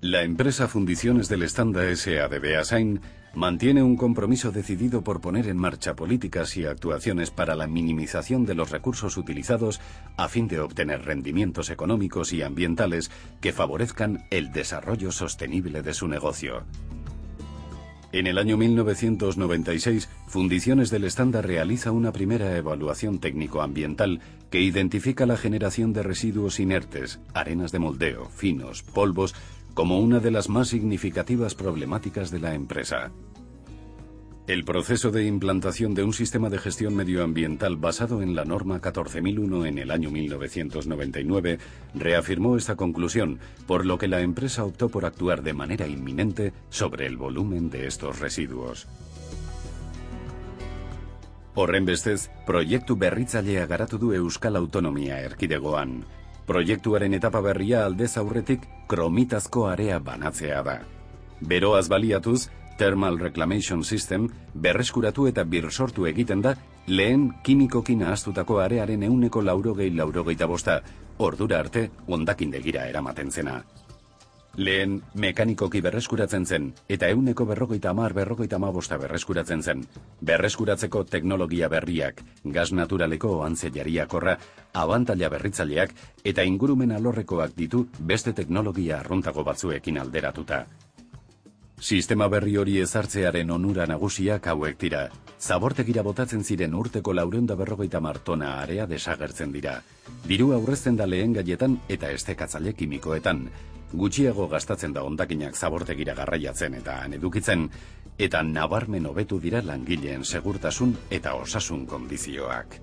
La empresa Fundiciones del Estanda S.A. de Beasain mantiene un compromiso decidido por poner en marcha políticas y actuaciones para la minimización de los recursos utilizados a fin de obtener rendimientos económicos y ambientales que favorezcan el desarrollo sostenible de su negocio. En el año 1996, Fundiciones del Estanda realiza una primera evaluación técnico-ambiental que identifica la generación de residuos inertes, arenas de moldeo, finos, polvos, como una de las más significativas problemáticas de la empresa. El proceso de implantación de un sistema de gestión medioambiental basado en la norma 14001 en el año 1999 reafirmó esta conclusión, por lo que la empresa optó por actuar de manera inminente sobre el volumen de estos residuos. Horrenbestez, proiektu berritzailea garatu du Euskal Autonomia Erkidegoan. Proiektuaren etapa berria aldez aurretik kromitazko area banatzea da. Beroaz baliatuz, Thermal Reclamation System berreskuratu eta birsortu egiten da lehen kimikoki nahastutako arearen 90-95%, ordura arte hondakindegira eramaten zena. Lehen mekanikoki berreskuratzen zen eta 150-155 berreskuratzen zen. Berreskuratzeko teknologia berriak, gas naturaleko ohantze jariakorra, abantaila berritzaileak eta ingurumen alorrekoak ditu beste teknologia arruntago batzuekin alderatuta. Sistema berri hori ezartzearen onura nagusiak hauek dira. Zabortegira botatzen ziren urteko 450 tona area desagertzen dira. Diru aurrezten da lehen gaietan eta estekatzaile kimikoetan. Gutxiago gastatzen da hondakinak zabortegira garraiatzen eta han edukitzen, eta nabarmen hobetu dira langileen segurtasun eta osasun kondizioak.